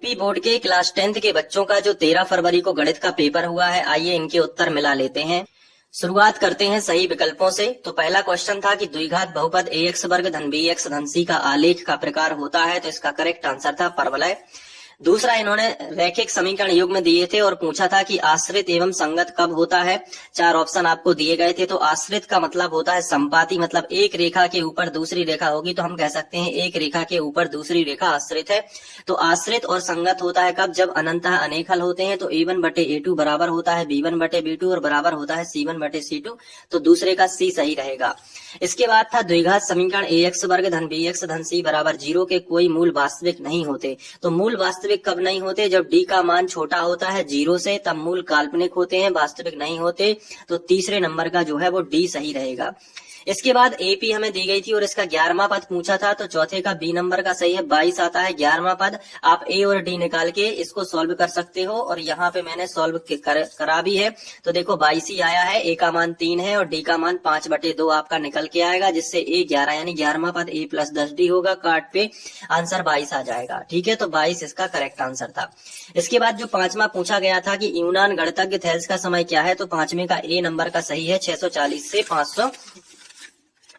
P board के class 10th के बच्चों का जो 13 फरवरी को गणित का पेपर हुआ है, आइए इनके उत्तर मिला लेते हैं। शुरुआत करते हैं सही विकल्पों से। तो पहला क्वेश्चन था कि द्विघात बहुपद ax वर्ग धन bx धन c का आलेख का प्रकार होता है, तो इसका करेक्ट आंसर था परवलय। दूसरा, इन्होंने रैखिक समीकरण युग्म दिए थे और पूछा था कि आश्रित एवं संगत कब होता है। 4 ऑप्शन आपको दिए गए थे। तो आश्रित का मतलब होता है संपाती, मतलब एक रेखा के ऊपर दूसरी रेखा होगी तो हम कह सकते हैं एक रेखा के ऊपर दूसरी रेखा आश्रित है। तो आश्रित और संगत होता है कब, जब अनंतः अनेक हल होते हैं। तो a1 बटे a2 बराबर होता है b1 बटे b2 और बराबर होता है c1 बटे c2। तो दूसरे का c सही रहेगा। इसके बाद था द्विघात समीकरण ax वर्ग धन bx धन c बराबर 0 के कोई मूल वास्तविक नहीं होते। तो मूल वास्तविक कब नहीं होते, जब d का मान छोटा होता है 0 से, तब मूल काल्पनिक होते हैं, वास्तविक नहीं होते। तो तीसरे नंबर का जो है वो d सही रहेगा। इसके बाद एपी हमें दी गई थी और इसका 11वां पद पूछा था। तो चौथे का बी नंबर का सही है, 22 आता है 11वां पद। आप ए और डी निकाल के इसको सॉल्व कर सकते हो और यहाँ पे मैंने सॉल्व करा भी है। तो देखो 22 ही आया है, ए का मान 3 है और डी का मान 5/2 आपका निकल के आएगा, जिससे ए 11 यानी 11वां पद ए प्लस 10d होगा। काट पे आंसर 22 आ जाएगा। ठीक है, तो 22 इसका करेक्ट आंसर था। इसके बाद जो 5वां पूछा गया था कि यूनान गणतज्ञ थेल्स का समय क्या है, तो 5वें का ए नंबर का सही है, 640 से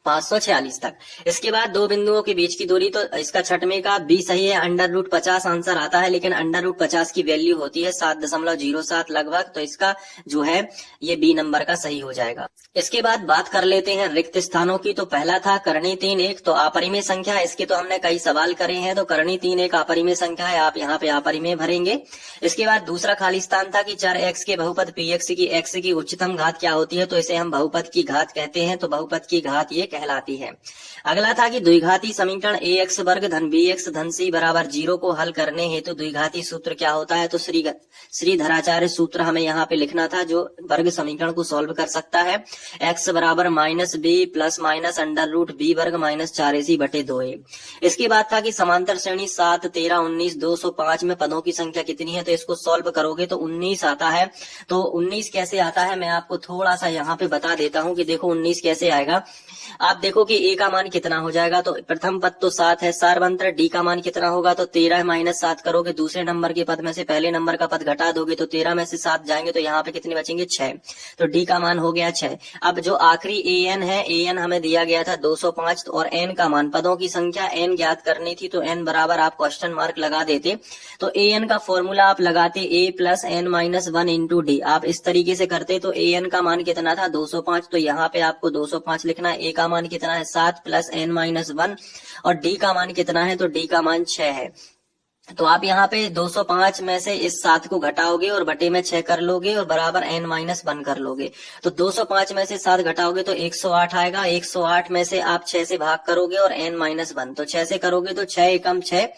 546 तक। इसके बाद दो बिंदुओं के बीच की दूरी, तो इसका 6वें का बी सही है, √50 आंसर आता है, लेकिन √50 की वैल्यू होती है 7.07 लगभग। तो इसका जो है ये बी नंबर का सही हो जाएगा। इसके बाद बात कर लेते हैं रिक्त स्थानों की। तो पहला था करणी 3 1, तो अपरिमेय संख्या, इसके तो हमने कई सवाल करे हैं। तो करणी 3 1 अपरिमेय संख्या है, आप यहाँ पे अपरिमेय भरेंगे। इसके बाद दूसरा खाली स्थान था कि चर x के बहुपद px की x की उच्चतम घात क्या होती है, तो इसे हम बहुपद की घात कहते हैं। तो बहुपद की घात ये कहलाती है। अगला था कि द्विघाती समीकरण ax वर्ग धन bx धन c बराबर 0 को हल करने हेतु तो द्विघाती सूत्र क्या होता है, तो श्रीधराचार्य सूत्र हमें यहाँ पे लिखना था, जो वर्ग समीकरण को सॉल्व कर सकता है। x बराबर -b प्लस माइनस √b वर्ग माइनस 4ac/2a। इसके बाद था कि समांतर श्रेणी 7 13 19 205 में पदों की संख्या कितनी है, तो इसको सॉल्व करोगे तो 19 आता है। तो 19 कैसे आता है मैं आपको थोड़ा सा यहाँ पे बता देता हूँ कि देखो 19 कैसे आएगा। आप देखो कि a का मान कितना हो जाएगा, तो प्रथम पद तो 7 है, सारवंतर d का मान कितना होगा, तो 13 - 7 करोगे, दूसरे नंबर के पद में से पहले नंबर का पद घटा दोगे तो 13 में से 7 जाएंगे, तो यहाँ पे कितने बचेंगे 6। तो d का मान हो गया 6। अब जो आखिरी an है, an हमें दिया गया था 205 और n का मान, पदों की संख्या n ज्ञात करनी थी, तो n बराबर आप क्वेश्चन मार्क लगा देते। तो an का फॉर्मूला आप लगाते a plus n minus 1 into D. आप इस तरीके से करते तो an का मान कितना था 205, तो यहाँ पे आपको 205 लिखना है। a का मान कितना है 7 प्लस n माइनस 1 और d का मान कितना है, तो d का मान 6 है। तो आप यहाँ पे 205 में से इस 7 को घटाओगे और बटे में 6 कर लोगे और बराबर n-1 कर लोगे। तो 205 में से 7 घटाओगे तो 108 आएगा। 108 में से आप 6 से भाग करोगे और n-1, तो 6 से करोगे तो 6 एकम 6,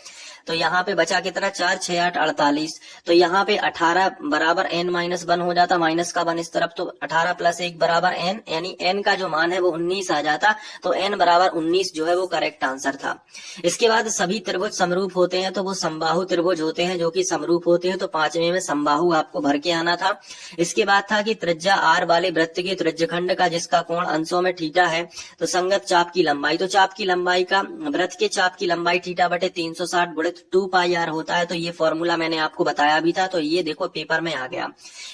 तो यहाँ पे बचा कितना 4 6 8 48। तो यहाँ पे 18 बराबर n-1 हो जाता, माइनस का 1 इस तरफ, तो 18 प्लस 1 बराबर n, यानी n का जो मान है वो 19 आ जाता। तो n बराबर 19 जो है वो करेक्ट आंसर था। इसके बाद सभी त्रिभुज समरूप होते हैं, तो वो समबाहु त्रिभुज होते हैं जो कि समरूप होते हैं। तो 5वें में समबाहु आपको भर के आना था। इसके बाद था कि त्रिज्या r वाले वृत्त के त्रिज्यखंड का जिसका कोण अंशों में थीटा है, तो संगत चाप की लंबाई, तो चाप की लंबाई का वृत्त के चाप की लंबाई θ/360 गुणित 2πr होता है। तो ये फॉर्मूला मैंने आपको बताया भी था, तो ये देखो पेपर में आ गया।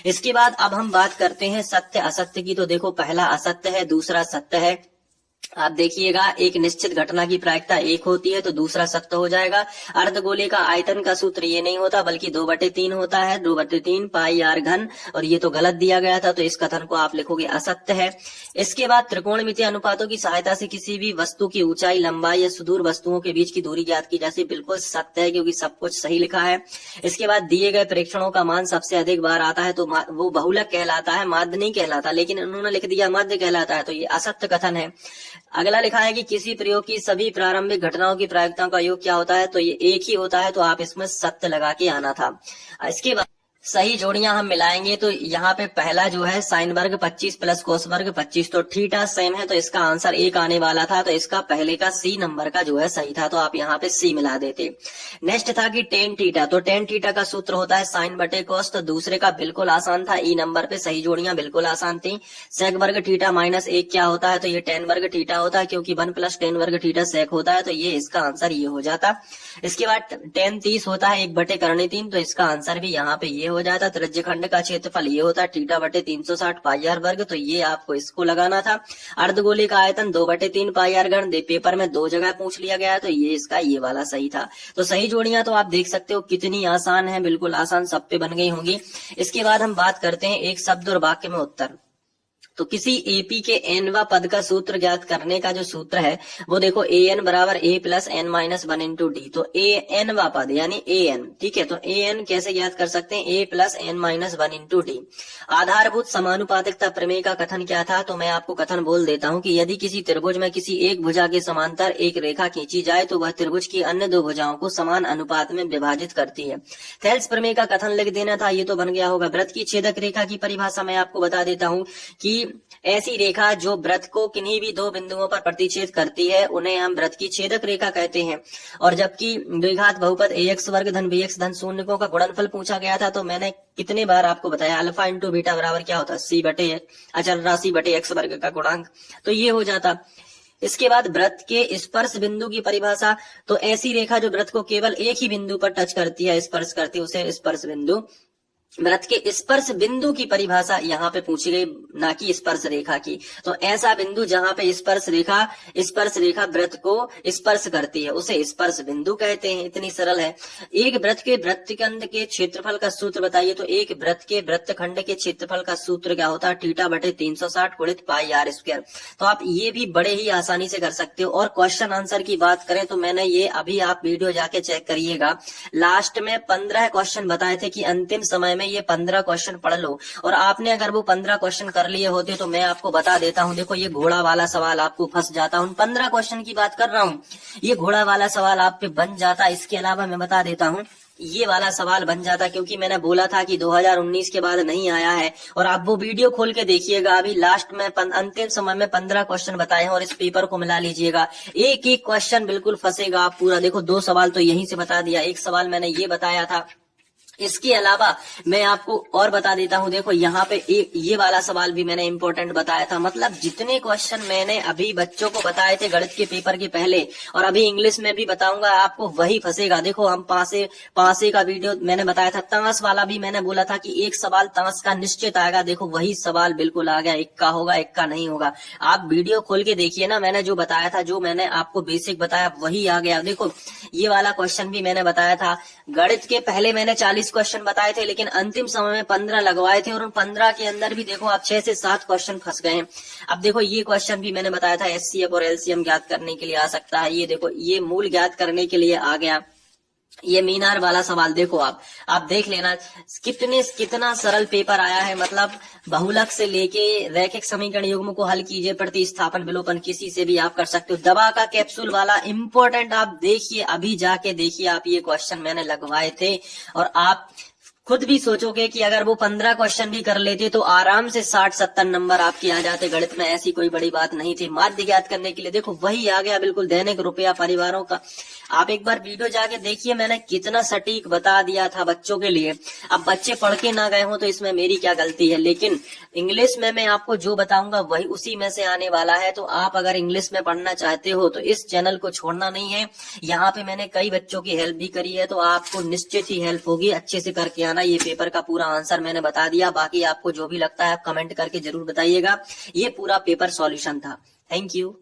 इसके बाद अब हम बात करते हैं सत्य असत्य की। तो देखो पहला असत्य है, दूसरा सत्य है। आप देखिएगा, एक निश्चित घटना की प्रायिकता 1 होती है, तो दूसरा सत्य हो जाएगा। अर्धगोले का आयतन का सूत्र ये नहीं होता बल्कि 2/3 होता है, 2/3 πr घन, और ये तो गलत दिया गया था, तो इस कथन को आप लिखोगे असत्य है। इसके बाद त्रिकोणमितीय अनुपातों की सहायता से किसी भी वस्तु की ऊंचाई, लंबाई या सुदूर वस्तुओं के बीच की दूरी ज्ञात की जाती, बिल्कुल सत्य है क्योंकि सब कुछ सही लिखा है। इसके बाद दिए गए प्रेक्षणों का मान सबसे अधिक बार आता है, तो वो बहुलक कहलाता है, माध्य नहीं कहलाता, लेकिन उन्होंने लिख दिया माध्य कहलाता है, तो ये असत्य कथन है। अगला लिखा है कि किसी प्रयोग की सभी प्रारंभिक घटनाओं की प्रायिकताओं का योग क्या होता है, तो ये 1 ही होता है, तो आप इसमें सत्य लगा के आना था। इसके बाद सही जोड़ियां हम मिलाएंगे तो यहाँ पे पहला जो है साइन वर्ग 25 प्लस कोस वर्ग 25, तो थीटा सेम है तो इसका आंसर 1 आने वाला था, तो इसका पहले का सी नंबर का जो है सही था, तो आप यहाँ पे सी मिला देते। नेक्स्ट था कि टेन थीटा, तो टेन थीटा का सूत्र होता है साइन बटे कोस, तो दूसरे का बिल्कुल आसान था, ई नंबर पे सही जोड़ियां बिल्कुल आसान थी। सेक वर्ग थीटा माइनस 1 क्या होता है, तो ये टेन वर्ग थीटा होता है, क्योंकि 1 प्लस टेन वर्ग थीटा सेक होता है, तो ये इसका आंसर ये हो जाता। इसके बाद टेन 30 होता है 1 बटे करनी 3, तो इसका आंसर भी यहाँ पे ये हो जाता। त्रिज्यखंड का क्षेत्रफल ये होता है थीटा बटे 360 पाई आर वर्ग, तो ये आपको इसको लगाना था। अर्धगोले का आयतन 2 बटे 3 पाई आर घन, पेपर में 2 जगह पूछ लिया गया है, तो ये इसका ये वाला सही था। तो सही जोड़ियां तो आप देख सकते हो कितनी आसान है, बिल्कुल आसान, सब पे बन गई होंगी। इसके बाद हम बात करते हैं एक शब्द और वाक्य में उत्तर। तो किसी एपी के एनवा पद का सूत्र ज्ञात करने का जो सूत्र है वो देखो ए एन बराबर A plus N minus 1 into D, तो ए एन वा पद यानी ए एन, ठीक है। तो ए एन कैसे ज्ञात कर सकते हैं, A plus N minus 1 into D. आधारभूत समानुपातिकता प्रमेय का कथन क्या था, तो मैं आपको कथन बोल देता हूं कि यदि किसी त्रिभुज में किसी एक भुजा के समांतर एक रेखा खींची जाए तो वह त्रिभुज की अन्य 2 भुजाओं को समान अनुपात में विभाजित करती है। थेल्स प्रमेय का कथन लिख देना था, ये तो बन गया होगा। वृत्त की छेदक रेखा की परिभाषा मैं आपको बता देता हूं कि ऐसी रेखा जो वृत्त को किन्हीं भी 2 बिंदुओं पर प्रतिच्छेद करती है उन्हें हम वृत्त की छेदक रेखा कहते हैं। और जबकि द्विघात बहुपद ax वर्ग धन bx धन शून्यकों का गुणनफल पूछा गया था, तो मैंने कितने बार आपको बताया अल्फा इंटू बीटा बराबर क्या होता है, c बटे अचल राशि बटे x वर्ग का गुणांक, तो ये हो जाता। इसके बाद वृत्त के स्पर्श बिंदु की परिभाषा, तो ऐसी रेखा जो वृत्त को केवल एक ही बिंदु पर टच करती है, स्पर्श करती है, उसे स्पर्श बिंदु। वृत्त के स्पर्श बिंदु की परिभाषा यहाँ पे पूछी गई, ना कि स्पर्श रेखा की। तो ऐसा बिंदु जहाँ पे स्पर्श रेखा वृत्त को स्पर्श करती है उसे स्पर्श बिंदु कहते हैं। इतनी सरल है। एक वृत्त के वृत्तखंड के क्षेत्रफल का सूत्र बताइए, तो एक वृत्त के वृत्तखंड के क्षेत्रफल का सूत्र क्या होता है, थीटा बटे 360 गुणित पाई आर स्क्वायर। तो आप ये भी बड़े ही आसानी से कर सकते हो। और क्वेश्चन आंसर की बात करें तो मैंने ये अभी आप वीडियो जाके चेक करिएगा, लास्ट में 15 क्वेश्चन बताए थे कि अंतिम समय में ये 15 क्वेश्चन पढ़ लो, और आपने अगर वो 15 क्वेश्चन कर लिए होते तो मैं आपको बता देता हूँ। देखो ये घोड़ा वाला सवाल आपको फंस जाता हूँ, 15 क्वेश्चन की बात कर रहा हूँ, ये घोड़ा वाला सवाल आप पे बन जाता। इसके अलावा मैं बता देता हूँ ये वाला सवाल बन जाता, क्योंकि मैंने बोला था कि 2019 के बाद नहीं आया है। और आप वो वीडियो खोल के देखिएगा, अभी लास्ट में अंतिम समय में 15 क्वेश्चन बताए हैं, और इस पेपर को मिला लीजिएगा, एक एक क्वेश्चन बिल्कुल फंसेगा आप पूरा। देखो 2 सवाल तो यहीं से बता दिया, 1 सवाल मैंने ये बताया था। इसके अलावा मैं आपको और बता देता हूं, देखो यहाँ पे ये वाला सवाल भी मैंने इंपॉर्टेंट बताया था। मतलब जितने क्वेश्चन मैंने अभी बच्चों को बताए थे गणित के पेपर के पहले, और अभी इंग्लिश में भी बताऊंगा, आपको वही फंसेगा। देखो हम पासे का वीडियो मैंने बताया था, ताश वाला भी मैंने बोला था कि एक सवाल ताश का निश्चित आएगा। देखो वही सवाल बिल्कुल आ गया, इक्का होगा, इक्का नहीं होगा। आप वीडियो खोल के देखिए ना, मैंने जो बताया था, जो मैंने आपको बेसिक बताया वही आ गया। देखो ये वाला क्वेश्चन भी मैंने बताया था। गणित के पहले मैंने 40 क्वेश्चन बताए थे, लेकिन अंतिम समय में 15 लगवाए थे, और उन 15 के अंदर भी देखो आप 6 से 7 क्वेश्चन फंस गए हैं। अब देखो ये क्वेश्चन भी मैंने बताया था, एचसीएफ और एलसीएम ज्ञात करने के लिए आ सकता है। ये देखो ये मूल ज्ञात करने के लिए आ गया। ये मीनार वाला सवाल देखो आप देख लेना, कितना सरल पेपर आया है। मतलब बहुलक से लेके रैखिक समीकरण युग्म को हल कीजिए, प्रतिस्थापन विलोपन किसी से भी आप कर सकते हो। दवा का कैप्सूल वाला इंपॉर्टेंट आप देखिए, अभी जाके देखिए आप, ये क्वेश्चन मैंने लगवाए थे। और आप खुद भी सोचोगे कि अगर वो 15 क्वेश्चन भी कर लेते तो आराम से 60-70 नंबर आपके आ जाते। गणित में ऐसी कोई बड़ी बात नहीं थी। माध्य ज्ञात करने के लिए देखो वही आ गया, बिल्कुल दैनिक रुपया परिवारों का। आप एक बार वीडियो जाके देखिए, मैंने कितना सटीक बता दिया था बच्चों के लिए। अब बच्चे पढ़ के ना गए हो तो इसमें मेरी क्या गलती है, लेकिन इंग्लिश में मैं आपको जो बताऊंगा वही उसी में से आने वाला है। तो आप अगर इंग्लिश में पढ़ना चाहते हो तो इस चैनल को छोड़ना नहीं है। यहाँ पे मैंने कई बच्चों की हेल्प भी करी है, तो आपको निश्चित ही हेल्प होगी। अच्छे से करके आना। ये पेपर का पूरा आंसर मैंने बता दिया, बाकी आपको जो भी लगता है आप कमेंट करके जरूर बताइएगा। ये पूरा पेपर सॉल्यूशन था। Thank you.